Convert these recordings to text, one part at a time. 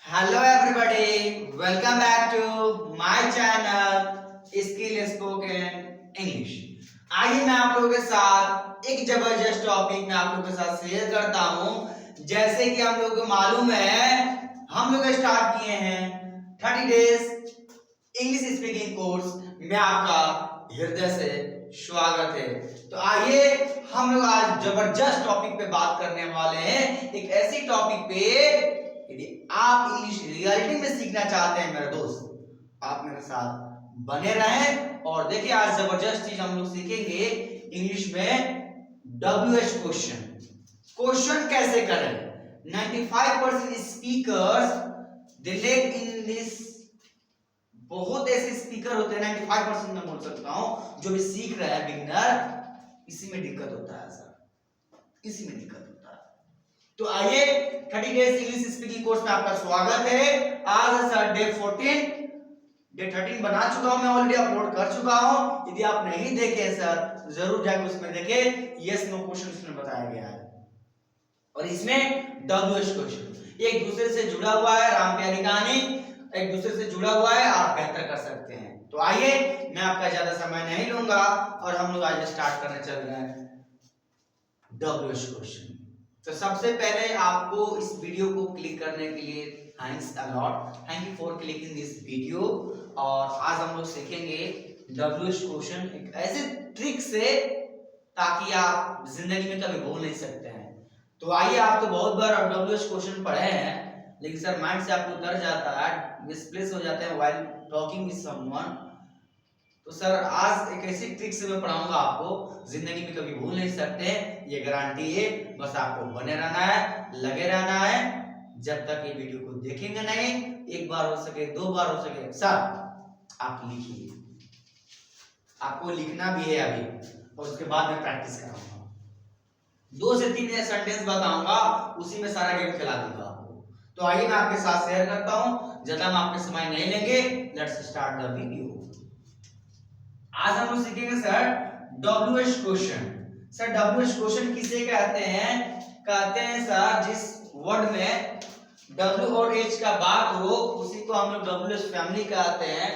Hello everybody, welcome back to my channel Skill Spoken English। आइए मैं आप लोगों के साथ एक जबरदस्त टॉपिक में आप लोगों के साथ शेयर करता हूं। जैसे कि हम लोगों को मालूम है, हम लोग स्टार्ट किए हैं 30 डेज इंग्लिश स्पीकिंग कोर्स में आपका हृदय से स्वागत है। तो आइए हम लोग आज जबरदस्त टॉपिक पे बात करने वाले हैं, एक ऐसी टॉपिक पे। यदि आप इंग्लिश रियलिटी में सीखना चाहते हैं मेरे दोस्त, आप मेरे साथ बने रहें और देखिए आज जबरदस्त चीज हम लोग सीखेंगे इंग्लिश में WH क्वेश्चन कैसे करें। 95% speakers they lack in this. बहुत ऐसे स्पीकर होते हैं 95% मैं बोल सकता हूं जो भी सीख रहा है बिगिनर, इसी में दिक्कत होता है सर, इसी में दिक्कत होता है। तो आइए 30 डेज इंग्लिश स्पीकिंग कोर्स में आपका स्वागत है। आज है सर डे 14, डे 13 बना चुका हूं मैं, ऑलरेडी अपलोड कर चुका हूं। यदि आप नहीं देखे सर जरूर जाकर उसमें देखें, यस नो क्वेश्चन उसमें बताया गया है और इसमें WH क्वेश्चन एक दूसरे से जुड़ा हुआ है, राम प्यारी कहानी एक दूसरे से जुड़ा हुआ है, आप बेहतर कर सकते हैं। तो आइए मैं आपका ज्यादा समय नहीं लूंगा और हम लोग आज स्टार्ट करने चल रहे हैं WH क्वेश्चन। तो सबसे पहले आपको इस वीडियो को क्लिक करने के लिए thanks a lot, thank you for clicking this video. और आज हम लोग सीखेंगे WH क्वेश्चन एक ऐसे ट्रिक से ताकि आप जिंदगी में कभी भूल नहीं सकते हैं। तो आइए, आप तो बहुत बार WH क्वेश्चन पढ़े हैं लेकिन सर माइंड से आपको उतर जाता है, मिसप्लेस हो जाते हैं व्हाइल टॉकिंग विद समवन। तो सर आज एक ऐसी ट्रिक से मैं पढ़ाऊंगा आपको, जिंदगी में कभी भूल नहीं सकते, ये गारंटी है। बस आपको बने रहना है, लगे रहना है, जब तक ये वीडियो को देखेंगे नहीं, एक बार हो सके, दो बार हो सके, सर आप लिखिए, आपको लिखना भी है अभी और उसके बाद में प्रैक्टिस कराऊंगा। 2 से 3 सेंटेंस बताऊंगा, उसी में सारा गेम खिला दूंगा आपको। तो आइए मैं आपके साथ शेयर करता हूं, ज्यादा हम आपके समय नहीं लेंगे, लेट्स स्टार्ट द वीडियो। आज हम लोग सीखेंगे sir WH question. Sir WH question किसे कहते हैं? कहते हैं सर जिस वर्ड में W और H का बात हो उसी को हम लोग WH फैमिली कहते हैं।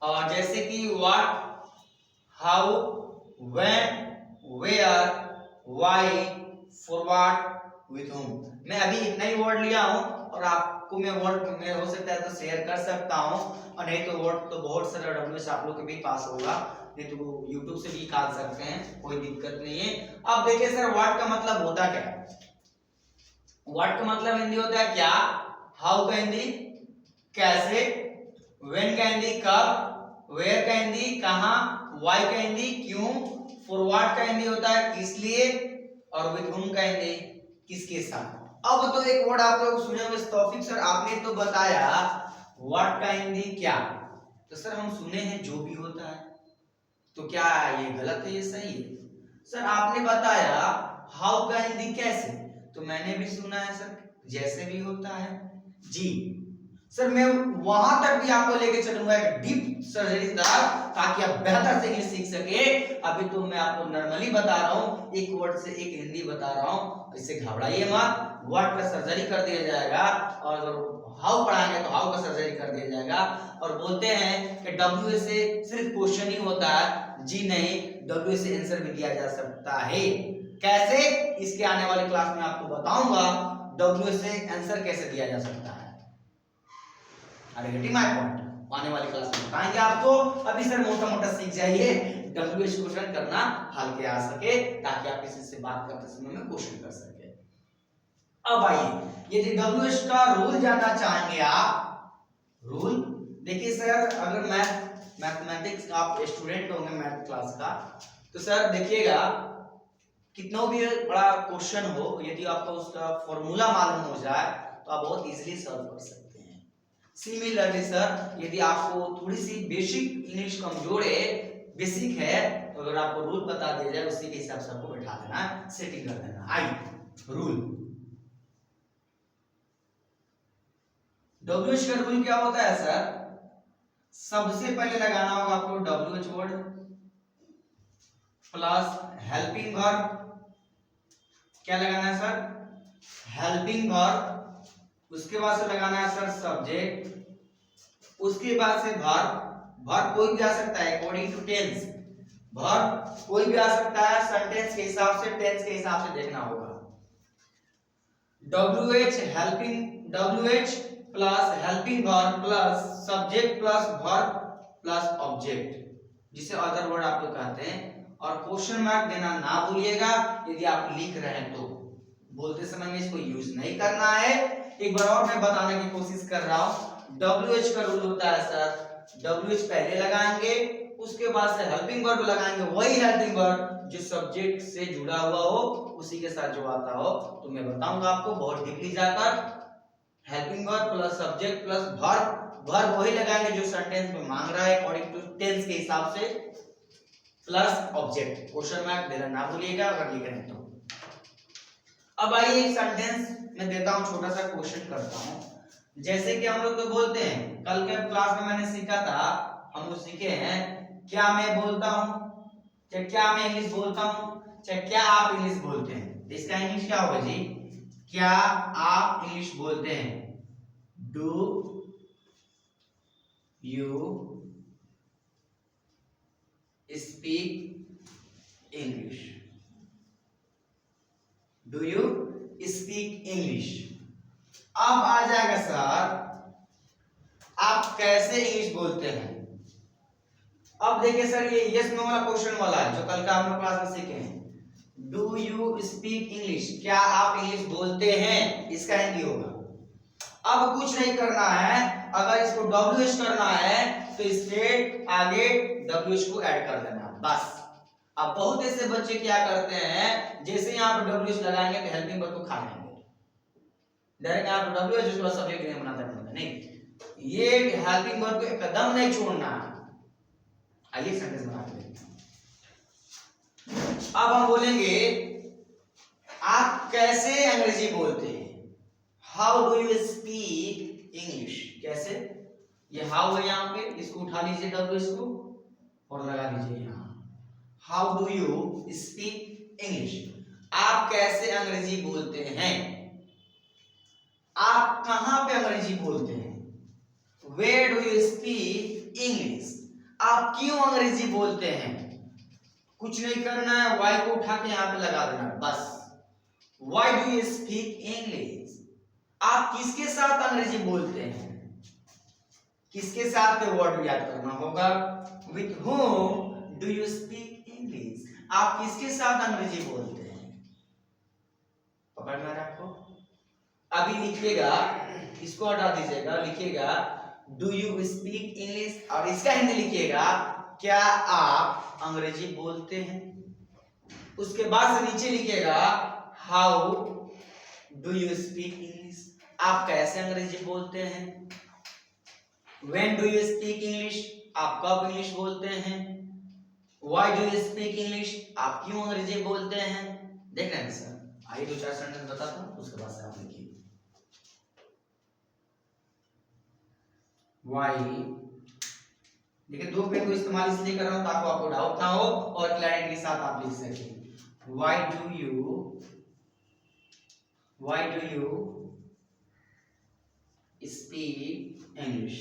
और जैसे कि what, how, when, where, why, for what, with whom। मैं अभी इतना ही वर्ड लिया हूं और आपको मैं वर्ड में हो सकता है तो शेयर कर सकता हूं, और नहीं तो वर्ड तो बहुत सारा WH आप लोग के भी पास होगा, नहीं तो YouTube से भी निकाल सकते हैं, कोई दिक्कत नहीं है। अब देखिए सर व्हाट का मतलब होता क्या है? व्हाट का मतलब हिंदी होता है क्या, हाउ का हिंदी कैसे, व्हेन का हिंदी कब, वेयर का हिंदी कहां, व्हाई का हिंदी क्यों, फॉर व्हाट का हिंदी होता है किस लिए, और विथ whom का हिंदी किसके साथ। अब तो एक वर्ड आप लोग सुने होंगे तौफीक सर, आपने तो बताया व्हाट का हिंदी क्या, तो सर हम सुने हैं जो भी होता है, तो क्या ये गलत है, ये सही है? सर आपने बताया हाउ का हिंदी कैसे, तो मैंने भी सुना है सर जैसे भी होता है जी। सर मैं वहां तक भी आपको लेके चलूंगा एक डीप सर्जरी ताकि आप बेहतर से इंग्लिश सीख सके। अभी तो मैं आपको नॉर्मली बता रहा हूं, एक वर्ड से एक हिंदी बता रहा हूं, इससे घबराइए मत। वर्ड का सर्जरी कर दिया जाएगा और हाउ पढ़ाएंगे तो हाउ का सर्जरी कर दिया जाएगा। और बोलते हैं कि WH से सिर्फ क्वेश्चन ही होता है, जी नहीं, WH से आंसर भी दिया जा सकता है। कैसे? इसके आने वाले क्लास में आपको बताऊंगा WH से आंसर कैसे दिया जा सकता है। Getting my point? आने वाली क्लास में बताएंगे आपको। अभी सर मोटा मोटा सीख जाइए, WH क्वेश्चन करना हल्के आ सके ताकि आप किसी से बात करते समय में क्वेश्चन कर सके। अब आइए यदि WH का रूल जानना चाहेंगे आप, रूल देखिए सर, अगर मैथमेटिक्स आप स्टूडेंट होंगे मैथ क्लास का, तो सर देखिएगा कितना भी बड़ा क्वेश्चन हो, यदि आपको उसका फॉर्मूला मालूम हो जाए तो आप बहुत इजीली सॉल्व कर सकते हैं। सिमिलरली सर यदि आपको थोड़ी सी बेसिक इंग्लिश कमजोर है, बेसिक है, तो अगर आपको रूल बता दिया जाए उसी के हिसाब से आपको बैठा देना, सेटिंग कर देना। आइए रूल, WH का रूल क्या होता है सर? सबसे पहले लगाना होगा आपको WH word plus helping verb. क्या लगाना है सर? हेल्पिंग वर्ब उसके बाद से लगाना है सर सब्जेक्ट, उसके बाद से वर्ब। वर्ब कोई भी आ सकता है अकॉर्डिंग टू टेंस, वर्ब कोई भी आ सकता है, सेंटेंस के हिसाब से, टेंस के हिसाब से देखना होगा। WH helping, WH plus helping verb plus subject plus verb plus object, जिसे अदर वर्ड आप लोग कहते हैं। और क्वेश्चन मार्क देना ना भूलिएगा यदि आप लिख रहे हैं तो, बोलते समय में इसको यूज नहीं करना है। एक बार और मैं बताने की कोशिश कर रहा हूं। WH का रूल होता है सर, WH पहले लगाएंगे, उसके बाद से हेल्पिंग वर्ब लगाएंगे, वही हेल्पिंग वर्ब जो सब्जेक्ट से जुड़ा हुआ हो, उसी के साथ जो आता हो। तो मैं बताऊंगा आपको बहुत डीपली जाकर, helping verb plus subject plus verb, verb वही लगाएंगे जो सेंटेंस में मांग रहा है अकॉर्डिंग टू टेंस के हिसाब से, प्लस ऑब्जेक्ट। क्वेश्चन मार्क देना ना भूलिएगा अगर लिख रहे हैं तो। अब आइए एक सेंटेंस में देता हूं, छोटा सा क्वेश्चन करता हूं। जैसे कि हम लोग तो बोलते हैं, कल के क्लास में मैंने सीखा था, हम लोग सीखे हैं, क्या मैं बोलता हूं, चाहे क्या मैं इंग्लिश बोलता हूं, चाहे क्या आप इंग्लिश बोलते हैं। इसका इंग्लिश क्या होगा जी, क्या आप इंग्लिश बोलते हैं। Do you speak English, do you speak English. अब आ जाएगा सर, आप कैसे इंग्लिश बोलते हैं। अब देखिए सर, ये यस नो वाला क्वेश्चन वाला है जो कल का हम लोग क्लास में सीखे हैं। डू यू स्पीक इंग्लिश, क्या आप इंग्लिश बोलते हैं, इसका हिंदी होगा। अब कुछ नहीं करना है, अगर इसको WH करना है तो इसके आगे WH को ऐड कर देना बस। अब बहुत ऐसे बच्चे क्या करते हैं, जैसे यहाँ पर WH लगाएंगे तो हेल्पिंग वर्ब को खा लेंगे, डायरेक्ट यहाँ पर WH उसके बाद सब्जेक्ट नहीं बनाता है। नहीं, ये हेल्पिंग वर्ब को एकदम नहीं छोड़ना। आइए सेंटेंस बना के देखते हैं। अब हम बोलेंगे आप कैसे अंग्रेजी बोलते हैं, how do you speak English. कैसे, ये हाउ है यहाँ पे, इसको उठा लीजिए WH को और लगा लीजिए यहाँ, how do you speak English, आप कैसे अंग्रेजी बोलते हैं। आप कहां पे अंग्रेजी बोलते हैं, where do you speak English, आप क्यों अंग्रेजी बोलते हैं। कुछ नहीं करना है, वाई को उठा के यहां पे लगा देना बस। Why do you speak English, आप किसके साथ अंग्रेजी बोलते हैं, किसके साथ के वर्ड याद करना होगा। With home do you speak English, आप किसके साथ अंग्रेजी बोलते हैं। पकड़ में आ रहा है आपको। अभी लिखिएगा, इसको हटा दीजिएगा, लिखिएगा डू यू स्पीक इंग्लिश और इसका हिंदी लिखिएगा क्या आप अंग्रेजी बोलते हैं। उसके बाद से नीचे लिखिएगा how do you speak English, आप कैसे अंग्रेजी बोलते हैं। When do you speak English, आप कब इंग्लिश बोलते हैं। Why do you speak English, आप क्यों अंग्रेजी बोलते हैं। देख रहे हैं सर, आइए दो चार सेंटेंस बताता हूं, उसके बाद से आप लिखिए। वाई, देखिए दो पेन को इस्तेमाल इसलिए कर रहा हूं ताकि आपको डाउट ना हो और क्लैरिटी के साथ आप लिख सकें। Why do you speak English,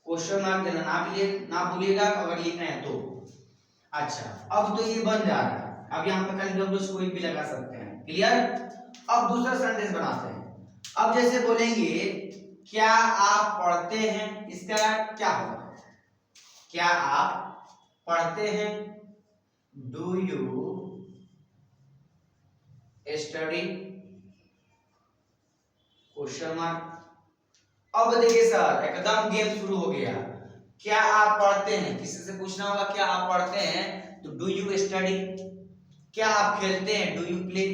question mark देना ना भूलिएगा अगर लिखना है तो। अच्छा, अब तो ये बन जा रहा है, अब यहाँ पे खाली डब्ल्यू कोई भी लगा सकते हैं, क्लियर। अब दूसरा सेंटेंस बनाते हैं। अब जैसे बोलेंगे क्या आप पढ़ते हैं, इसका क्या होगा, क्या आप पढ़ते हैं। Do you study, question mark. अब देखिए सर, एकदम गेम शुरू हो गया। क्या आप पढ़ते हैं, किसी से पूछना होगा क्या आप पढ़ते हैं तो डू यू स्टडी। क्या आप खेलते हैं, डू यू प्ले।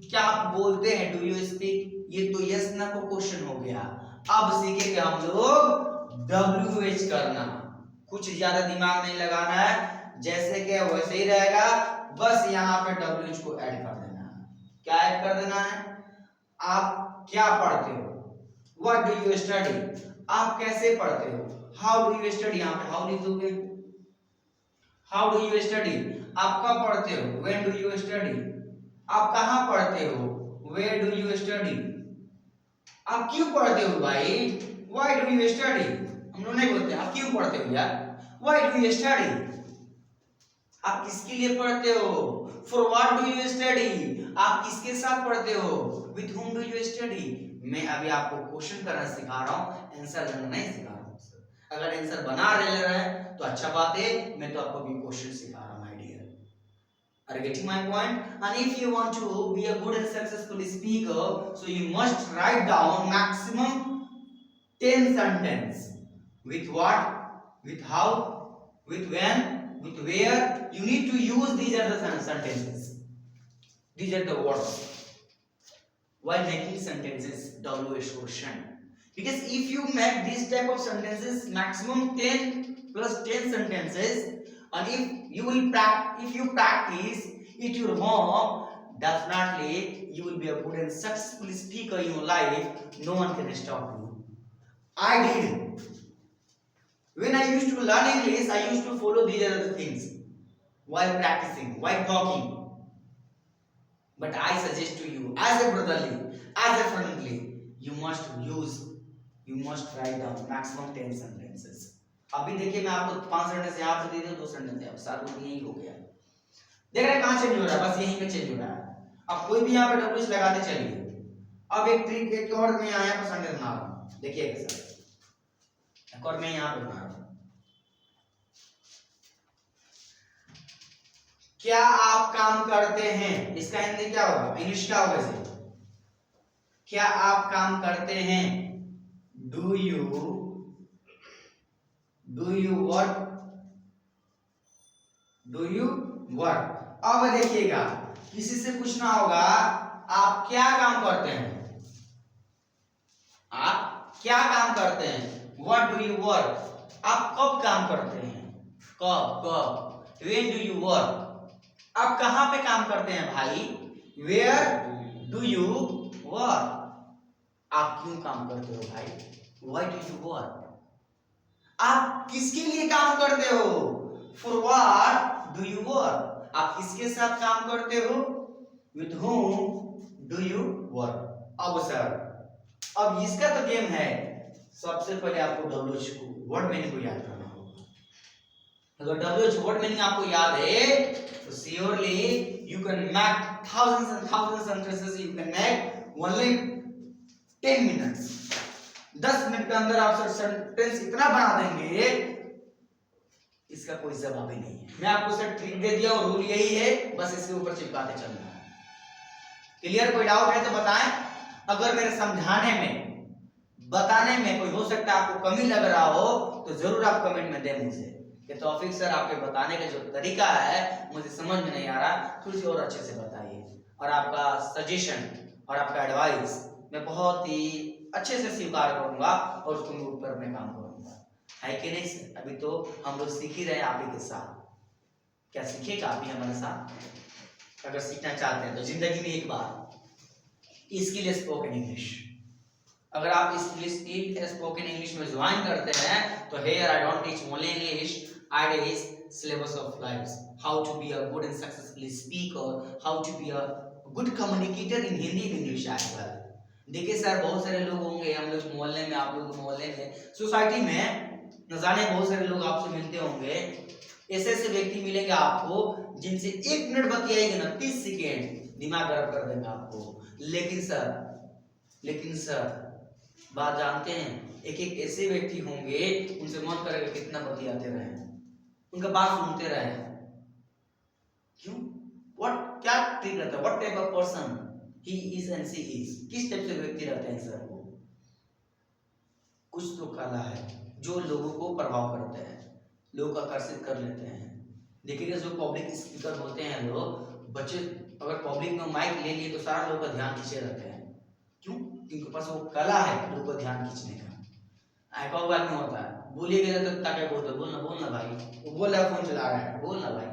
क्या आप बोलते हैं, डू यू स्पीक। ये तो यस ना को क्वेश्चन हो गया। अब सीखेंगे हम लोग WH करना, कुछ ज्यादा दिमाग नहीं लगाना है, जैसे कि वैसे ही रहेगा, बस यहाँ पे WH को ऐड कर देना है। क्या ऐड कर देना है, आप क्या पढ़ते हो। What do you study, आप कैसे पढ़ते हो। How do you study, यहाँ पे how लिख दोगे। How do you study, आप कब पढ़ते हो। When do you study, आप कहाँ पढ़ते हो। Where do you study, आप क्यों पढ़ते हो भाई? Why do you study? हम लोग नहीं बोलते आप क्यों पढ़ते हो यार? Why do you study? आप किसके लिए पढ़ते हो? For what do you study? आप किसके साथ पढ़ते हो? With whom do you study? मैं अभी आपको क्वेश्चन करना सिखा रहा हूँ, आंसर देना नहीं सिखा रहा हूँ। अगर आंसर बना ले रहा है तो अच्छा बात है, मैं तो आपको भी क्वेश्चन सिखा रहा हूँ my dear. Are you getting my point? And if you want to be a good and successful speaker, so you must write down maximum 10 sentences. With what? With how? With when? With where? You need to use these are the sentences. These are the words. While making sentences, WH question. Because if you make this type of sentences, maximum 10 plus 10 sentences, and if you practice it your home, definitely you will be a good and successful speaker in your life. No one can stop you. I did. When I used to learn English, I used to follow these other things while practicing, while talking. But I suggest to you, as a brotherly, as a friendly, you must write down maximum 10 sentences. अभी देखिए मैं आपको 5 sentence यहाँ पे दे दिया, 2 sentence यहाँ, साथ में यही हो गया। देख रहे हैं कहाँ चेंज हो रहा है? बस यहीं पे चेंज हो रहा है। अब कोई भी यहाँ पे डब्ल्यूएच लगाते चलिए। अब एक ट्रिक, एक और मैं यहाँ पे सेंटेंस बना रहा हूँ, देखिए एक साथ। एक और मैं यहाँ पे बना रहा हूँ। क्या आप काम करते हैं? इसका हिंदी क्या होगा? इंग्लिश क्या होगा इसे? क्या आप काम करते हैं? Do you work? Do you work? अब देखिएगा, किसी से पूछना होगा आप क्या काम करते हैं? आप क्या काम करते हैं? What do you work? आप कब काम करते हैं? कब? When do you work? आप कहां पे काम करते हैं भाई? Where do you work? आप क्यों काम करते हो भाई? Why do you work? आप किसके लिए काम करते हो? For what do you work? आप किसके साथ काम करते हो? With whom do you work? अब सर, अब इसका तो गेम है। सबसे पहले आपको WH को वर्ड मीनिंग को याद करना होगा। अगर WH वर्ड मीनिंग आपको याद है तो surely you can make thousands and thousands of sentences. You can make only 10 minutes. 10 minute के अंदर आप सेंटेंस इतना बना देंगे, इसका कोई जवाब ही नहीं है। मैं आपको सर ट्रिक दे दिया और रूल यही है, बस इसके ऊपर चिपकाते चलना है। क्लियर? कोई डाउट है तो बताएं। अगर मेरे समझाने में, बताने में कोई हो सकता है आपको कमी लग रहा हो तो जरूर आप कमेंट में दें मुझे कि तौफीक सर आपके बताने का जो तरीका है मुझे समझ में नहीं आ रहा, थोड़ी सी और अच्छे से बताइए। और आपका सजेशन और आपका एडवाइस मैं बहुत ही अच्छे से स्वीकार करूंगा और उसके ऊपर मैं काम करूंगा, है कि नहीं सर? अभी तो हम लोग सीख ही रहे हैं आप ही के साथ। क्या सीखेगा आप भी हमारे साथ? अगर सीखना चाहते हैं तो जिंदगी में एक बार स्किल स्पोकन इंग्लिश, अगर आप स्किल स्पोकन इंग्लिश में ज्वाइन करते हैं तो here I don't teach only English, I teach syllabus of lives, how to be a good and successful speaker, how to be a good communicator in Hindi and English as well. देखिए sir, बहुत सारे लोग होंगे हम लोग मोहल्ले में, आप लोग मोहल्ले में, सोसाइटी में न जाने बहुत सारे लोग आपसे मिलते होंगे। ऐसे ऐसे व्यक्ति मिलेंगे आपको जिनसे 1 मिनट बतियाएंगे ना 30 सेकेंड दिमाग गर्म कर देगा आपको। लेकिन सर बात जानते हैं, एक एक ऐसे व्यक्ति होंगे उनसे मन करेगा कितना बतियाते रहे, उनका बात सुनते रहे। क्यों? क्या ठीक रहता है? What type of person he is and she is, किस टाइप से व्यक्ति रहते हैं सर? वो कुछ तो कला है जो लोगों को प्रभाव करते हैं, लोगों को आकर्षित कर लेते हैं। देखिएगा जो पब्लिक स्पीकर होते हैं लोग, बच्चे अगर पब्लिक में माइक ले लिए तो सारा लोगों का ध्यान खींचे रहते हैं। क्यों? उनके पास वो कला है लोगों का ध्यान खींचने का। ऐसा बात नहीं होता है, बोलिएगा तो ताकि बोलना भाई, वो बोल रहा है फोन चला रहा है, बोलना भाई।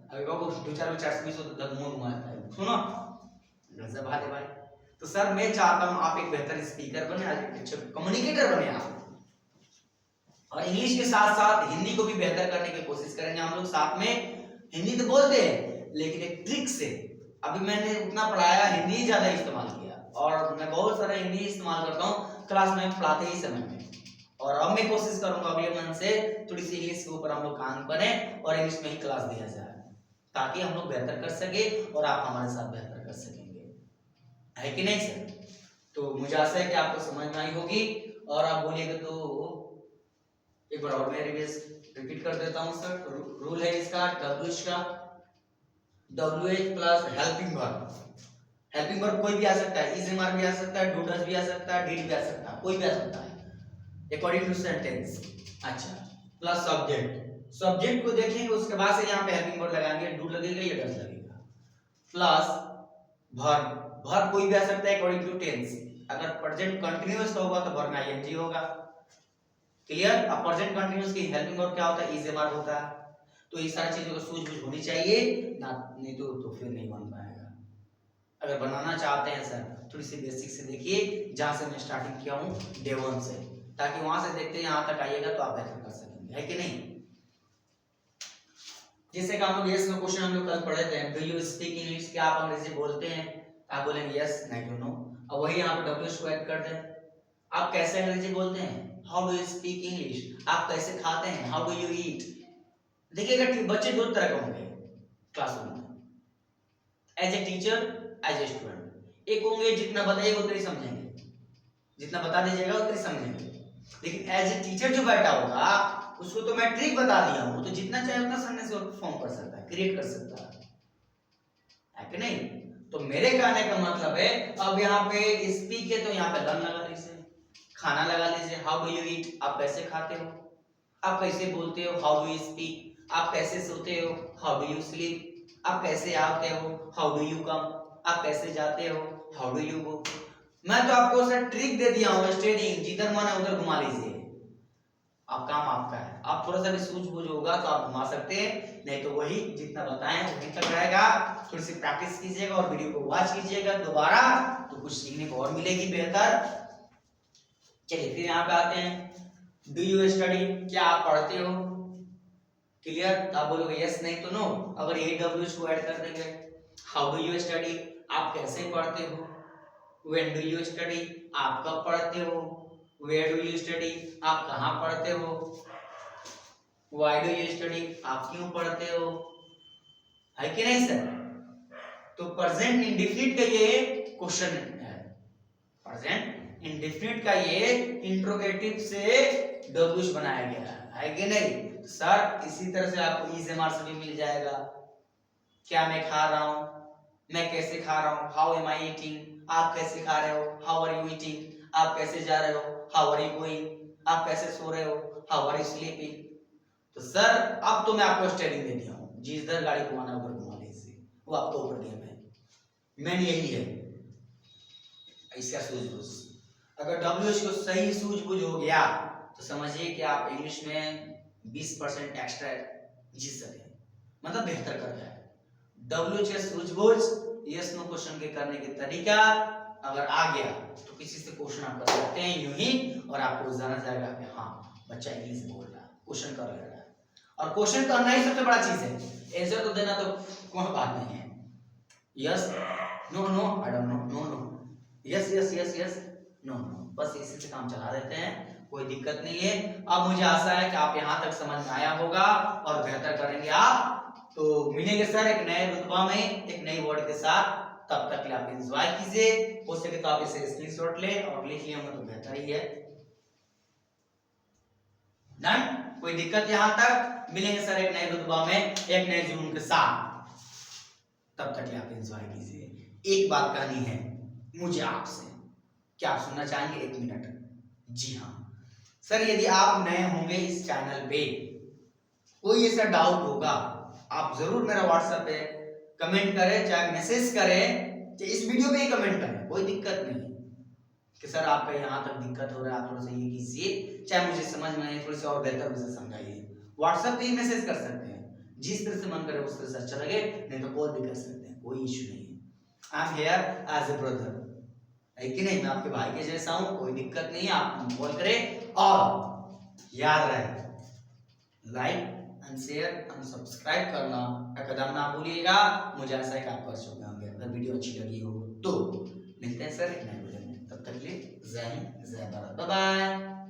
अभी बाबू 2-4 हो तो मुंह घुमाता है, सुनो गजब बात है भाई। तो सर मैं चाहता हूं आप एक बेहतर स्पीकर बने, अच्छे कम्युनिकेटर बने आप, और इंग्लिश के साथ साथ हिंदी को भी बेहतर करने की कोशिश करेंगे हम लोग साथ में। हिंदी तो बोलते हैं लेकिन एक ट्रिक से, अभी मैंने उतना पढ़ाया हिंदी ज्यादा इस्तेमाल किया और मैं बहुत सारा इंग्लिश इस्तेमाल करता हूँ क्लास में पढ़ाते ही समय में। और अब मैं कोशिश करूंगा अगले मंथ से थोड़ी सी इंग्लिश के ऊपर हम लोग काम करें और इंग्लिश में ही क्लास दिया जाए, ताकि हम लोग बेहतर कर सके और आप हमारे साथ बेहतर कर सकेंगे, है कि नहीं सर? तो मुझे आशा है कि आपको समझ में आई होगी। और आप बोलिएगा तो एक बार और मैं रिपीट कर देता हूँ सर। रूल है इसका WH का, WH plus helping verb. Helping verb कोई भी आ सकता है, इज एम आर भी आ सकता है, डू डज भी आ सकता है, डिड भी आ सकता है, कोई भी आ सकता है अकॉर्डिंग टू सेंटेंस। अच्छा, प्लस सब्जेक्ट। सब्जेक्ट को देखेंगे उसके बाद से यहाँ पे हेल्पिंग वर्ब लगाएंगे, डू लगेगा या डज लगेगा। प्लस वर्ब, वर्ब कोई भी आ सकता है अकॉर्डिंग टू टेंस। अगर प्रेजेंट कंटीन्यूअस का होगा तो वर्ब में आईएनजी होगा। क्लियर? अब प्रेजेंट कंटीन्यूअस की हेल्पिंग वर्ब क्या होता है? इज एम आर होता है। तो ये सारी चीजों को सूझबूझ होनी चाहिए ना, नहीं तो फिर नहीं बन पाएगा। अगर बनाना चाहते हैं सर थोड़ी सी बेसिक से देखिए, जहां से मैं स्टार्टिंग किया हूँ डे 1 से, ताकि वहां से देखते हैं यहाँ तक आइएगा तो आप बेहतर कर सकेंगे, है कि नहीं? जैसे कि हम लोग यस नो क्वेश्चन हम लोग कल पढ़े थे, डू यू स्पीक इंग्लिश? क्या आप अंग्रेजी बोलते हैं? आप बोलेंगे यस, नहीं तो नो। अब वही यहाँ पे WH को ऐड कर दें। आप कैसे अंग्रेजी बोलते हैं? How do you speak English? आप कैसे खाते हैं? How do you eat? देखिएगा बच्चे दो तरह के होंगे क्लासरूम में, as a teacher, as a student. एक होंगे जितना बताइएगा उतना ही समझेंगे, जितना बता दीजिएगा उतना ही समझेंगे। लेकिन एज ए टीचर जो बैठा होगा उसको तो मैं ट्रिक बता दिया हूं, तो जितना चाहे उतना सामने से फॉर्म कर सकता है, क्रिएट कर सकता है कि नहीं? तो मेरे कहने का मतलब है, अब यहाँ पे स्पीक है तो यहाँ पे लर्न लगा लीजिए, खाना लगा लीजिए, हाउ डू यू ईट? आप कैसे खाते हो? आप कैसे बोलते हो? How do you speak? आप कैसे सोते हो? How do you sleep? आप कैसे आते हो? How do you come? आप कैसे जाते हो? How do you go? मैं तो आपको सर ट्रिक दे दिया हूँ, स्टेडिंग जिधर मन है उधर घुमा लीजिए, आप काम आपका है। आप थोड़ा सा भी सूझबूझ होगा तो आप घुमा सकते हैं, नहीं तो वही जितना बताएं वही तक रहेगा। थोड़ी सी प्रैक्टिस कीजिएगा और वीडियो को वॉच कीजिएगा दोबारा, तो कुछ सीखने को और मिलेगी बेहतर। चलिए फिर यहाँ पे आते हैं, डू यू स्टडी? क्या आप पढ़ते हो? क्लियर? तो आप बोलोगे यस, नहीं तो नो। अगर ये WH को ऐड कर देंगे, हाउ डू यू स्टडी? आप कैसे पढ़ते हो? When do you study? आप कब पढ़ते हो? Where do you study? आप कहाँ पढ़ते हो? Why do you study? आप क्यों पढ़ते हो? है कि नहीं सर? तो प्रेजेंट इंडेफिनिट का ये क्वेश्चन है, प्रेजेंट इंडेफिनिट का ये इंट्रोगेटिव से WH बनाया गया है कि नहीं? सर इसी तरह से आपको इज एम आर से भी मिल जाएगा। क्या मैं खा रहा हूं? मैं कैसे खा रहा हूं? How am I eating? आप कैसे खा रहे हो? How are you eating? आप कैसे जा रहे हो? How are you going? आप कैसे सो रहे हो? How are you sleeping? तो सर अब तो मैं आपको स्टेयरिंग दे दिया हूं, जिधर गाड़ी घुमाना है उधर घुमा लीजिए, वो आपको ऊपर गेम है, मेन यही है इसका सूझबूझ। अगर WH को सही सूझबूझ हो गया तो समझिए कि आप इंग्लिश में 20% एक्स्ट्रा जीत सके, मतलब बेहतर कर जाए। WH का सूझबूझ, यस नो क्वेश्चन के करने के तरीका अगर आ गया तो किसी से क्वेश्चन आप कर सकते हैं यूं ही, और आपको जाना जाएगा कि हाँ बच्चा इंग्लिश बोल रहा है, क्वेश्चन कर ले रहा है। और क्वेश्चन करना ही सबसे बड़ा चीज है, आंसर तो देना तो कोई बात नहीं है। Yes no no, I don't know, no no, yes yes yes yes, no no, बस इसी से काम चला देते हैं, कोई दिक्कत नहीं है। अब मुझे आशा है कि आप यहाँ तक समझ में आया होगा और बेहतर करेंगे आप। तो मिलेंगे सर एक नए रुतबा में, एक नई वर्ड के साथ, तब तक के लिए आप एंजॉय कीजिए। हो सके तो आप इसे स्क्रीनशॉट ले और लिख लिए होंगे तो बेहतर ही है। डन? कोई दिक्कत यहाँ तक? मिलेंगे सर एक नए रुतबा में, एक नए जुनून के साथ, तब तक आप एंजॉय कीजिए। एक बात कहनी है मुझे आपसे, क्या आप सुनना चाहेंगे? 1 मिनट। जी हाँ सर, यदि आप नए होंगे इस चैनल पे, कोई ऐसा डाउट होगा, आप जरूर मेरा व्हाट्सएप पे कमेंट करें, चाहे मैसेज करें, चाहे इस वीडियो पे ही कमेंट करें, कोई दिक्कत नहीं कि सर आपका यहाँ तक दिक्कत हो रहा है, आप थोड़ा सा ये कीजिए, चाहे मुझे समझ में नहीं, थोड़ी सी और बेहतर से समझाइए। व्हाट्सएप पे ही मैसेज कर सकते हैं, जिस तरह से मन करे उस तरह से अच्छा लगे, नहीं तो कॉल भी कर सकते हैं, कोई इश्यू नहीं है। I am here as a brother, है कि नहीं? मैं आपके भाई के जैसा हूँ, कोई दिक्कत नहीं है, आप कॉल करें। और याद रहे like and share and subscribe करना एकदम ना भूलिएगा। मुझे आशा है कि आप कर चुके होंगे, अगर वीडियो अच्छी लगी हो तो। मिलते हैं सर एक नए वीडियो में, तब तक के लिए जय हिंद जय भारत, बाय बाय।